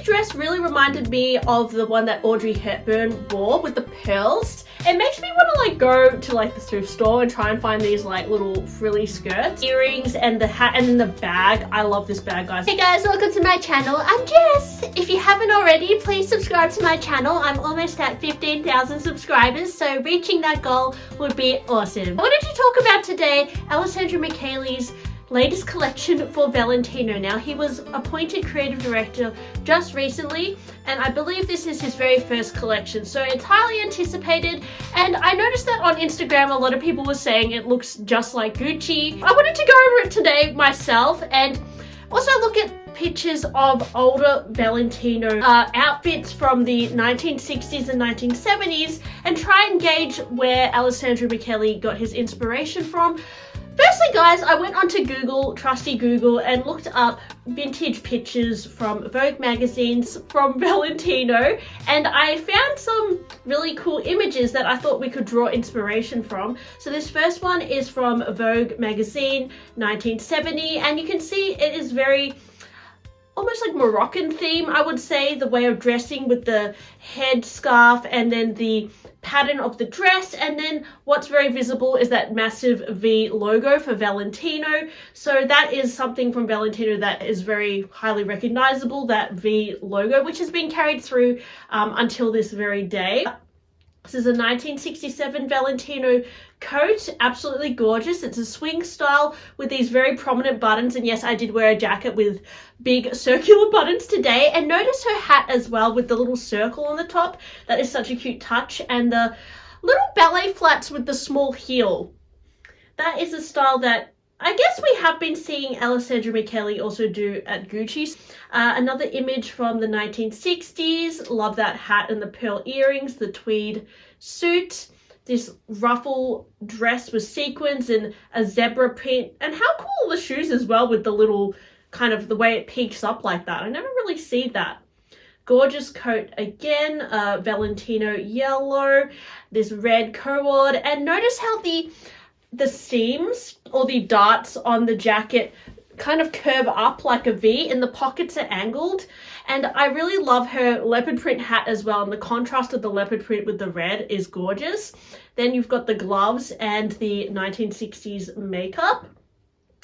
dress really reminded me of the one that Audrey Hepburn wore with the pearls. It makes me want to like go to like the thrift store and try and find these like little frilly skirts, earrings, and the hat, and then the bag. I love this bag, guys. Hey guys, welcome to my channel. I'm Jess. If you haven't already, please subscribe to my channel. I'm almost at 15,000 subscribers, so reaching that goal would be awesome. I wanted to talk about today Alessandro Michele's latest collection for Valentino. Now, he was appointed creative director just recently, and I believe this is his very first collection, so it's highly anticipated. And I noticed that on Instagram a lot of people were saying it looks just like Gucci. I wanted to go over it today myself and also look at pictures of older Valentino outfits from the 1960s and 1970s and try and gauge where Alessandro Michele got his inspiration from. Firstly, guys, I went onto Google, trusty Google, and looked up vintage pictures from Vogue magazines from Valentino, and I found some really cool images that I thought we could draw inspiration from. So this first one is from Vogue magazine, 1970, and you can see it is very almost like Moroccan theme, I would say, the way of dressing with the head scarf and then the pattern of the dress, and then what's very visible is that massive V logo for Valentino. So that is something from Valentino that is very highly recognizable, that V logo, which has been carried through until this very day. This is a 1967 Valentino coat, absolutely gorgeous. It's a swing style with these very prominent buttons, and yes, I did wear a jacket with big circular buttons today. And notice her hat as well with the little circle on the top. That is such a cute touch, and the little ballet flats with the small heel. That is a style that I guess we have been seeing Alessandro Michele also do at Gucci. Another image from the 1960s. Love that hat and the pearl earrings, the tweed suit, this ruffle dress with sequins and a zebra print. And how cool are the shoes as well with the little kind of the way it peaks up like that. I never really see that. Gorgeous coat again, Valentino yellow, this red cord, and notice how the seams or the darts on the jacket kind of curve up like a V and the pockets are angled. And I really love her leopard print hat as well, and the contrast of the leopard print with the red is gorgeous. Then you've got the gloves and the 1960s makeup.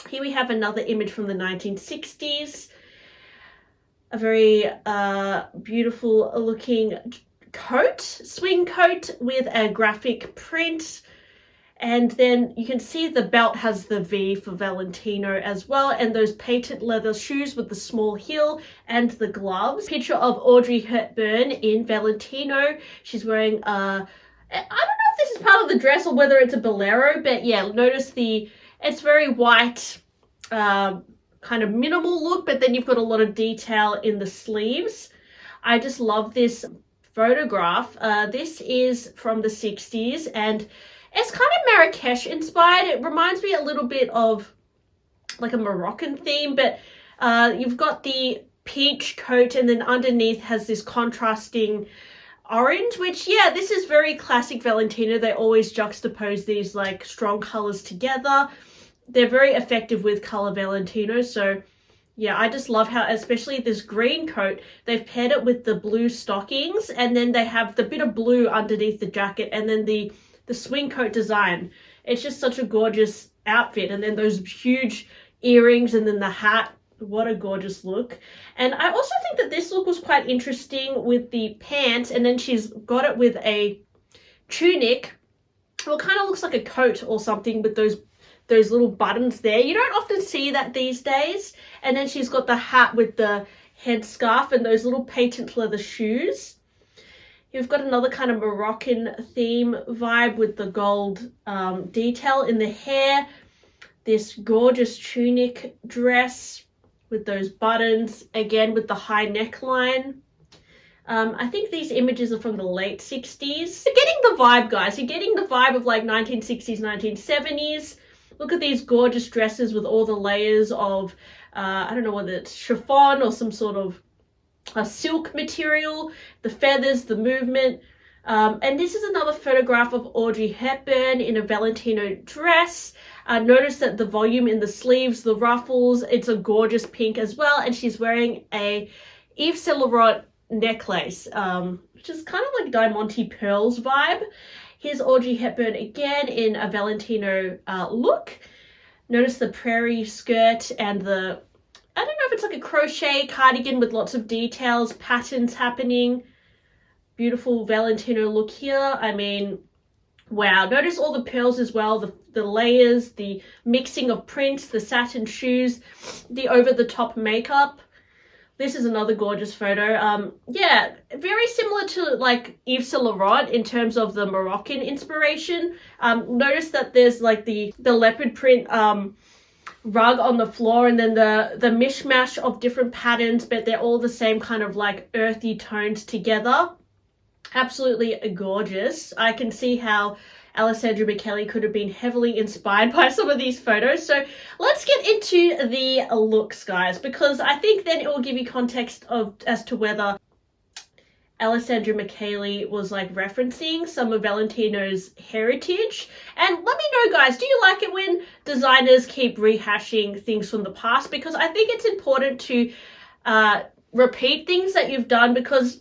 Here we have another image from the 1960s. A very beautiful looking coat, swing coat with a graphic print. And then you can see the belt has the V for Valentino as well, and those patent leather shoes with the small heel and the gloves. Picture of Audrey Hepburn in Valentino. She's wearing I don't know if this is part of the dress or whether it's a bolero, but yeah, notice it's very white, kind of minimal look, but then you've got a lot of detail in the sleeves. I just love this photograph. This is from the 60s, and it's kind of Marrakesh inspired. It reminds me a little bit of like a Moroccan theme, but you've got the peach coat, and then underneath has this contrasting orange, which, yeah, this is very classic Valentino. They always juxtapose these like strong colors together. They're very effective with color Valentino. So yeah, I just love how, especially this green coat, they've paired it with the blue stockings, and then they have the bit of blue underneath the jacket, and then the swing coat design. It's just such a gorgeous outfit. And then those huge earrings, and then the hat. What a gorgeous look. And I also think that this look was quite interesting with the pants, and then she's got it with a tunic. Well, it kind of looks like a coat or something with those little buttons there. You don't often see that these days. And then she's got the hat with the headscarf and those little patent leather shoes. You've got another kind of Moroccan theme vibe with the gold detail in the hair. This gorgeous tunic dress with those buttons, again with the high neckline. I think these images are from the late 60s. You're getting the vibe, guys. You're getting the vibe of like 1960s, 1970s. Look at these gorgeous dresses with all the layers of, I don't know whether it's chiffon or some sort of a silk material, the feathers, the movement. And this is another photograph of Audrey Hepburn in a Valentino dress. Notice that the volume in the sleeves, the ruffles, it's a gorgeous pink as well. And she's wearing a Yves Saint Laurent necklace, which is kind of like diamante pearls vibe. Here's Audrey Hepburn again in a Valentino look. Notice the prairie skirt and the, I don't know if it's like a crochet cardigan with lots of details, patterns happening. Beautiful Valentino look here. I mean, wow. Notice all the pearls as well, the layers, the mixing of prints, the satin shoes, the over-the-top makeup. This is another gorgeous photo. Yeah, very similar to like Yves Saint Laurent in terms of the Moroccan inspiration. Notice that there's like the leopard print rug on the floor, and then the mishmash of different patterns, but they're all the same kind of like earthy tones together. Absolutely gorgeous. I can see how Alessandro Michele could have been heavily inspired by some of these photos. So let's get into the looks, guys, because I think then it will give you context as to whether Alessandro Michele was like referencing some of Valentino's heritage. And let me know, guys, do you like it when designers keep rehashing things from the past? Because I think it's important to repeat things that you've done, because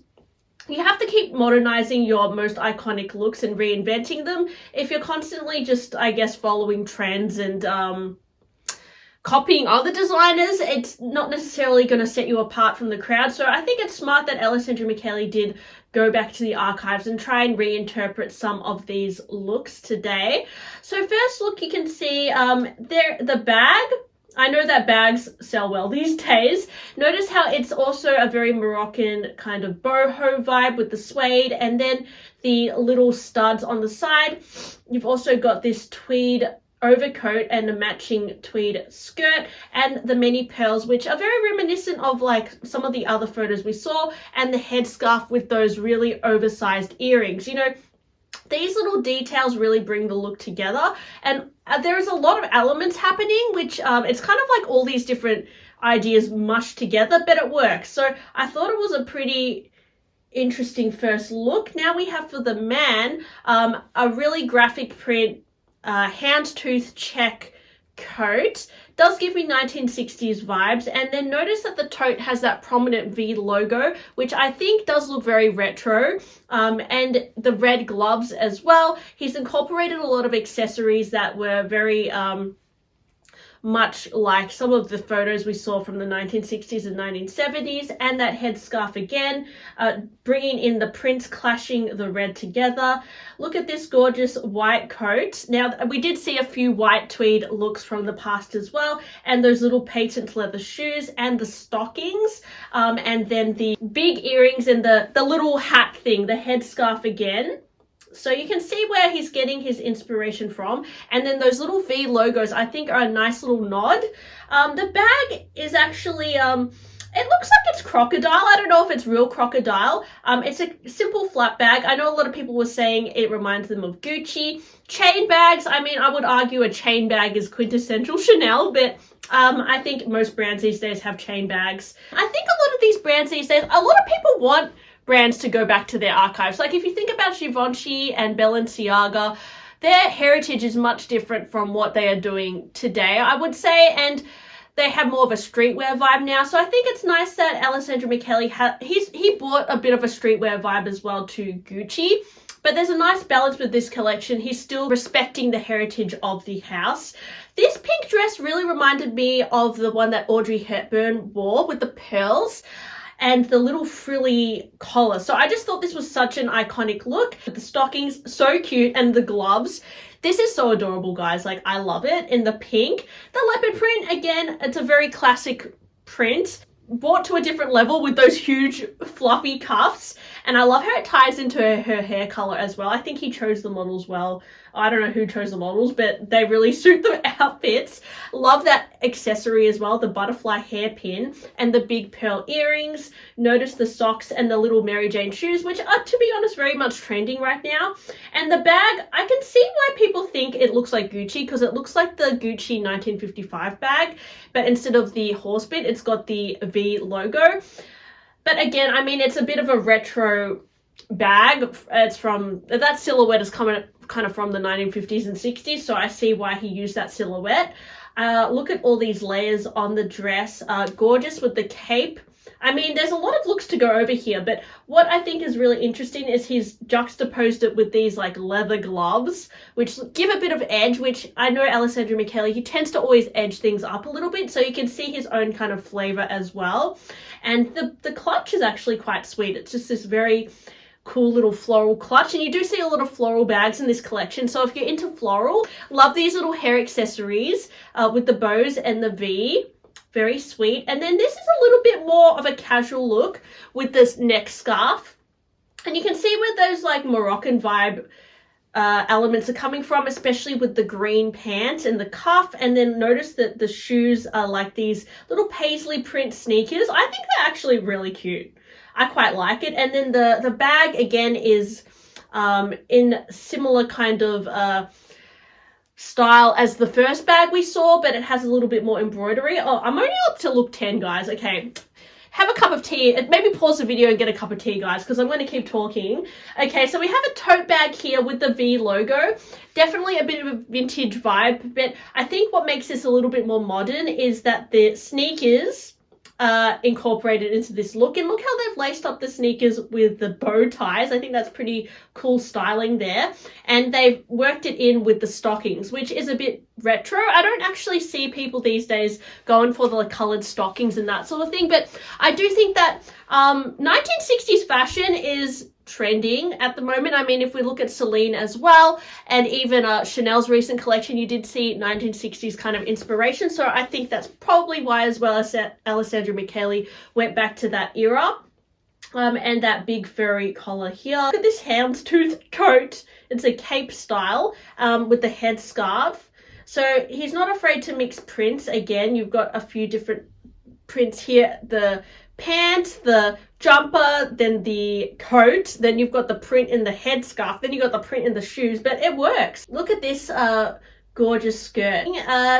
you have to keep modernizing your most iconic looks and reinventing them. If you're constantly just, I guess, following trends and copying other designers, it's not necessarily going to set you apart from the crowd. So I think it's smart that Alessandro Michele did go back to the archives and try and reinterpret some of these looks today. So first look, you can see the bag. I know that bags sell well these days. Notice how it's also a very Moroccan kind of boho vibe with the suede and then the little studs on the side. You've also got this tweed overcoat and a matching tweed skirt and the mini pearls, which are very reminiscent of like some of the other photos we saw, and the headscarf with those really oversized earrings. You know, these little details really bring the look together, and there's a lot of elements happening, which it's kind of like all these different ideas mushed together, but it works. So I thought it was a pretty interesting first look. Now we have for the man a really graphic print houndstooth check coat. Does give me 1960s vibes, and then notice that the tote has that prominent V logo, which I think does look very retro, and the red gloves as well. He's incorporated a lot of accessories that were very much like some of the photos we saw from the 1960s and 1970s, and that headscarf again, bringing in the prints clashing the red together. Look at this gorgeous white coat. Now, we did see a few white tweed looks from the past as well, and those little patent leather shoes and the stockings, and then the big earrings and the little hat thing, the headscarf again. So you can see where he's getting his inspiration from. And then those little V logos, I think, are a nice little nod. The bag is actually, it looks like it's crocodile. I don't know if it's real crocodile. It's a simple flat bag. I know a lot of people were saying it reminds them of Gucci. Chain bags, I mean, I would argue a chain bag is quintessential Chanel, but I think most brands these days have chain bags. I think a lot of these brands these days, a lot of people want brands to go back to their archives. Like if you think about Givenchy and Balenciaga, their heritage is much different from what they are doing today, I would say, and they have more of a streetwear vibe now. So I think it's nice that Alessandro Michele he brought a bit of a streetwear vibe as well to Gucci. But there's a nice balance with this collection. He's still respecting the heritage of the house. This pink dress really reminded me of the one that Audrey Hepburn wore with the pearls and the little frilly collar. So I just thought this was such an iconic look. The stockings, so cute, and the gloves. This is so adorable, guys. Like, I love it in the pink. The leopard print, again, it's a very classic print, brought to a different level with those huge fluffy cuffs. And I love how it ties into her hair color as well. I think he chose the models well. I don't know who chose the models, but they really suit the outfits. Love that accessory as well, the butterfly hairpin and the big pearl earrings. Notice the socks and the little Mary Jane shoes, which are, to be honest, very much trending right now. And the bag, I can see why people think it looks like Gucci, because it looks like the Gucci 1955 bag, but instead of the horse bit, it's got the V logo. But again, I mean, it's a bit of a retro bag. It's from, that silhouette is coming kind of from the 1950s and 60s, so I see why he used that silhouette. Look at all these layers on the dress. Gorgeous with the cape I mean, there's a lot of looks to go over here, but what I think is really interesting is he's juxtaposed it with these like leather gloves, which give a bit of edge, which I know Alessandro Michele, he tends to always edge things up a little bit, so you can see his own kind of flavor as well. And the clutch is actually quite sweet. It's just this very cool little floral clutch, and you do see a lot of floral bags in this collection, so if you're into floral, love these little hair accessories with the bows and the V. Very sweet. And then this is a little bit more of a casual look with this neck scarf, and you can see where those like Moroccan vibe elements are coming from, especially with the green pants and the cuff. And then notice that the shoes are like these little paisley print sneakers. I think they're actually really cute. I quite like it. And then the bag again is in similar kind of style as the first bag we saw, but it has a little bit more embroidery. Oh, I'm only up to look 10, guys. Okay, have a cup of tea. Maybe pause the video and get a cup of tea, guys, because I'm going to keep talking. Okay, so we have a tote bag here with the V logo. Definitely a bit of a vintage vibe, but I think what makes this a little bit more modern is that the sneakers incorporated into this look, and look how they've laced up the sneakers with the bow ties. I think that's pretty cool styling there, and they've worked it in with the stockings, which is a bit retro. I don't actually see people these days going for the colored stockings and that sort of thing, but I do think that 1960s fashion is trending at the moment. I mean, if we look at Celine as well, and even Chanel's recent collection, you did see 1960s kind of inspiration. So I think that's probably why as well as Alessandro Michele went back to that era. And that big furry collar here. Look at this houndstooth coat. It's a cape style with the head scarf. So he's not afraid to mix prints. Again, you've got a few different prints here. The pants, the jumper, then the coat, then you've got the print in the headscarf, then you've got the print in the shoes, but it works. Look at this gorgeous skirt.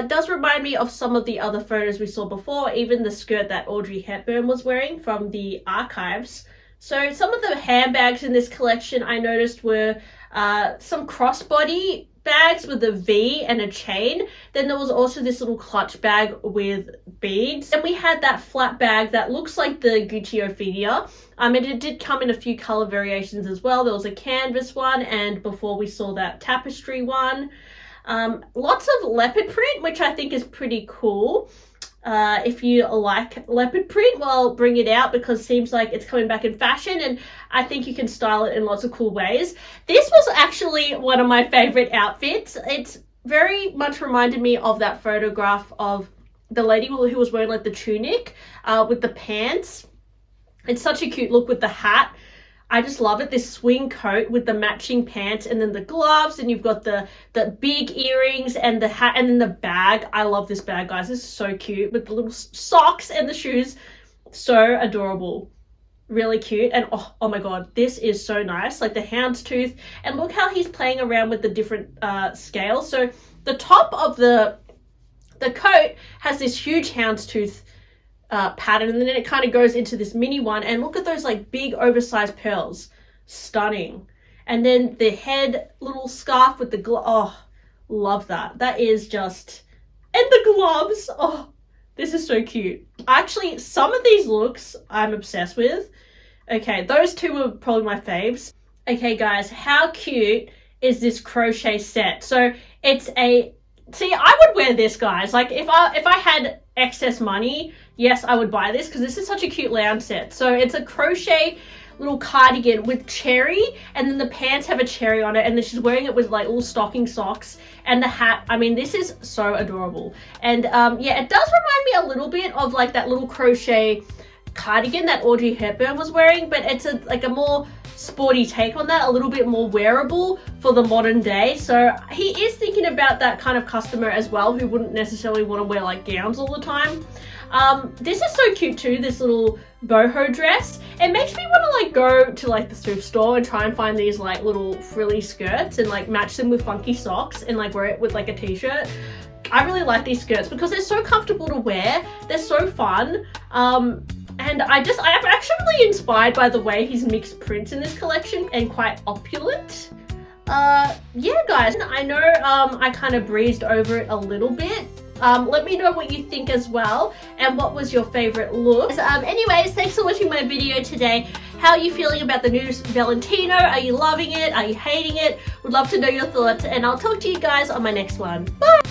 Does remind me of some of the other photos we saw before, even the skirt that Audrey Hepburn was wearing from the archives. So some of the handbags in this collection I noticed were some crossbody bags with a V and a chain. Then there was also this little clutch bag with beads. And we had that flat bag that looks like the Gucci Ophidia. And it did come in a few color variations as well. There was a canvas one, and before we saw that tapestry one. Lots of leopard print, which I think is pretty cool. If you like leopard print, well, bring it out, because it seems like it's coming back in fashion, and I think you can style it in lots of cool ways. This was actually one of my favorite outfits. It's very much reminded me of that photograph of the lady who was wearing like the tunic with the pants. It's such a cute look with the hat. I just love it. This swing coat with the matching pants, and then the gloves, and you've got the big earrings and the hat, and then the bag. I love this bag, guys. This is so cute with the little socks and the shoes. So adorable. Really cute. And oh my god, this is so nice. Like the houndstooth, and look how he's playing around with the different scales. So the top of the coat has this huge houndstooth pattern, and then it kind of goes into this mini one, and look at those like big oversized pearls. Stunning. And then the head little scarf with the oh, love that. That is just, and the gloves. Oh, this is so cute. Actually, some of these looks I'm obsessed with. Okay, those two were probably my faves. Okay guys, how cute is this crochet set? So it's a, see, I would wear this, guys. Like if I had excess money, yes, I would buy this, because this is such a cute lounge set. So it's a crochet little cardigan with cherry, and then the pants have a cherry on it, and then she's wearing it with like little stocking socks, and the hat. I mean, this is so adorable. And yeah, it does remind me a little bit of like that little crochet cardigan that Audrey Hepburn was wearing, but it's like a more sporty take on that, a little bit more wearable for the modern day. So he is thinking about that kind of customer as well, who wouldn't necessarily want to wear like gowns all the time. This is so cute too, this little boho dress. It makes me want to like go to like the thrift store and try and find these like little frilly skirts and like match them with funky socks and like wear it with like a t-shirt. I really like these skirts because they're so comfortable to wear, they're so fun. And I'm actually really inspired by the way he's mixed prints in this collection, and quite opulent. Yeah guys, I know I kind of breezed over it a little bit. Let me know what you think as well, and what was your favorite look. Anyways, thanks for watching my video today. How are you feeling about the new Valentino? Are you loving it? Are you hating it? Would love to know your thoughts, and I'll talk to you guys on my next one. Bye!